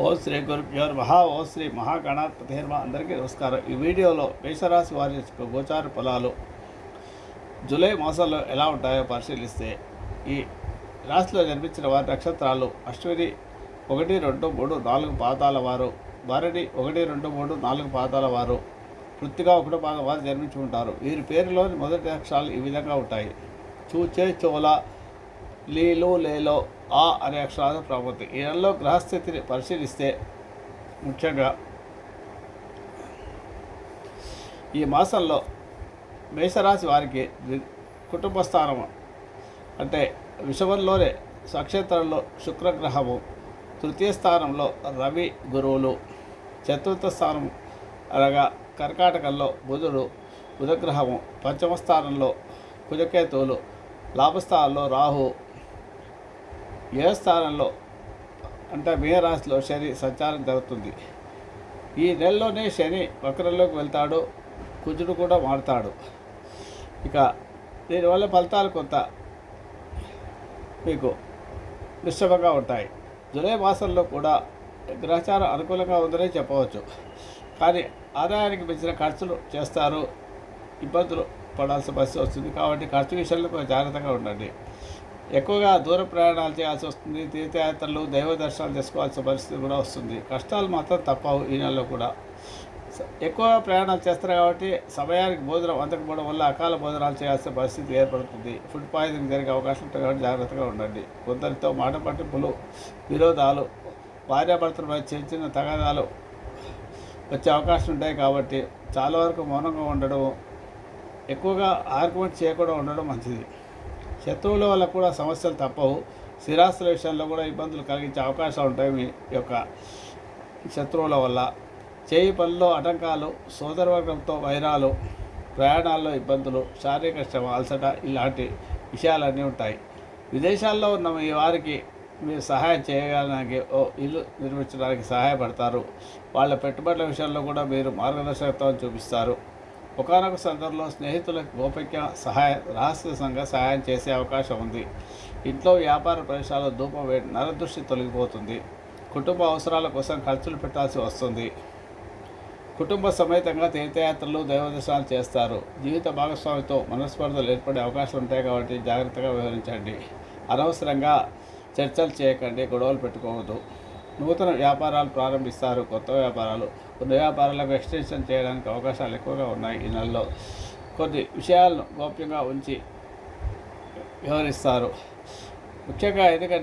ఓ శ్రీ గురుభ్యో నమః. ఓ శ్రీ మహాగణాధిపతే నమః. అందరికీ నమస్కారం. ఈ వీడియోలో మేషరాశి వారి యొక్క గోచార ఫలాలు జూలై మాసంలో ఎలా ఉంటాయో పరిశీలిస్తే, ఈ రాశిలో జన్మించిన వారి నక్షత్రాలు అశ్విని 1, 2, 3, 4 పాదాల వారు, భరణి 1, 2, 3, 4 పాదాల వారు, కృత్తిక 1 పాదం వారు జన్మించి ఉంటారు. వీరి పేరులోని మొదటి అక్షరాలు ఈ విధంగా ఉంటాయి: చూచే, చోల, లీలు, లేలో, ఆ అనే అక్షరాలు ప్రాముఖ్యత. ఈ నెలలో గ్రహస్థితిని పరిశీలిస్తే, ముఖ్యంగా ఈ మాసంలో మేషరాశి వారికి కుటుంబ స్థానం అంటే విషమంలోనే నక్షత్రంలో శుక్రగ్రహము, తృతీయ స్థానంలో రవి గురువులు, చతుర్థ స్థానం అనగా కర్కాటకంలో బుధగ్రహము, పంచమ స్థానంలో కుజకేతువులు, లాభస్థానంలో రాహు, ఏ స్థానంలో అంటే మీనరాశిలో శని సంచారం జరుగుతుంది. ఈ నెలలోనే శని వక్రంలోకి వెళ్తాడు, కుజుడు కూడా మారుతాడు. ఇక దీనివల్ల ఫలితాలు కొంత మీకు నిశ్చయంగా ఉంటాయి. జూలై మాసంలో కూడా గ్రహచారం అనుకూలంగా ఉందనే చెప్పవచ్చు. కానీ ఆదాయానికి మించిన ఖర్చులు చేస్తారు, ఇబ్బందులు పడాల్సిన పరిస్థితి వస్తుంది. కాబట్టి ఖర్చు విషయంలో కొంచెం జాగ్రత్తగా ఉండండి. ఎక్కువగా దూర ప్రయాణాలు చేయాల్సి వస్తుంది. తీర్థయాత్రలు, దైవ దర్శనాలు చేసుకోవాల్సిన పరిస్థితి కూడా వస్తుంది. కష్టాలు మాత్రం తప్పవు. ఈ నెలలో కూడా ఎక్కువ ప్రయాణాలు చేస్తారు కాబట్టి సమయానికి భోజనం అందకపోవడం వల్ల అకాల భోజనాలు చేయాల్సిన పరిస్థితి ఏర్పడుతుంది. ఫుడ్ పాయిజనింగ్ జరిగే అవకాశం ఉంటుంది కాబట్టి జాగ్రత్తగా ఉండండి. కొందరితో మాట పట్టింపులు, విరోధాలు, భార్యాభర్తల మధ్య చిన్న చిన్న తగాదాలు వచ్చే అవకాశం ఉంటాయి. కాబట్టి చాలా వరకు మౌనంగా ఉండడం, ఎక్కువగా ఆర్గ్యుమెంట్ చేయకుండా ఉండడం మంచిది. శత్రువుల వల్ల కూడా సమస్యలు తప్పవు. స్థిరాస్తుల విషయంలో కూడా ఇబ్బందులు కలిగించే అవకాశాలు ఉంటాయి. మీ యొక్క శత్రువుల వల్ల చేయి పనుల్లో ఆటంకాలు, సోదరవర్గంతో వైరాలు, ప్రయాణాల్లో ఇబ్బందులు, శారీరక శ్రమ, అలసట ఇలాంటి విషయాలన్నీ ఉంటాయి. విదేశాల్లో ఉన్న మీ వారికి మీరు సహాయం చేయడానికి ఇల్లు నిర్మించడానికి సహాయపడతారు. వాళ్ళ పెట్టుబడుల విషయంలో కూడా మీరు మార్గదర్శకత్వం చూపిస్తారు. ఒకానొక సందర్భంలో స్నేహితులకు గోప్యంగా రహస్యంగా సహాయం చేసే అవకాశం ఉంది. ఇంట్లో వ్యాపార ప్రదేశాల్లో ధూపం వేడి నరదృష్టి తొలగిపోతుంది. కుటుంబ అవసరాల కోసం ఖర్చులు పెట్టాల్సి వస్తుంది. కుటుంబ సమేతంగా తీర్థయాత్రలు, దైవదర్శనాలు చేస్తారు. జీవిత భాగస్వామితో మనస్పర్ధలు ఏర్పడే అవకాశాలు ఉంటాయి కాబట్టి జాగ్రత్తగా వ్యవహరించండి. అనవసరంగా చర్చలు చేయకండి, గొడవలు పెట్టుకోవద్దు. నూతన వ్యాపారాలు ప్రారంభిస్తారు. కొత్త వ్యాపారాలు, కొన్ని వ్యాపారాలకు ఎక్స్టెన్షన్ చేయడానికి అవకాశాలు ఎక్కువగా ఉన్నాయి. ఈ నెలలో కొన్ని విషయాలను గోప్యంగా ఉంచి వ్యవహరిస్తారు. ముఖ్యంగా ఎందుకంటే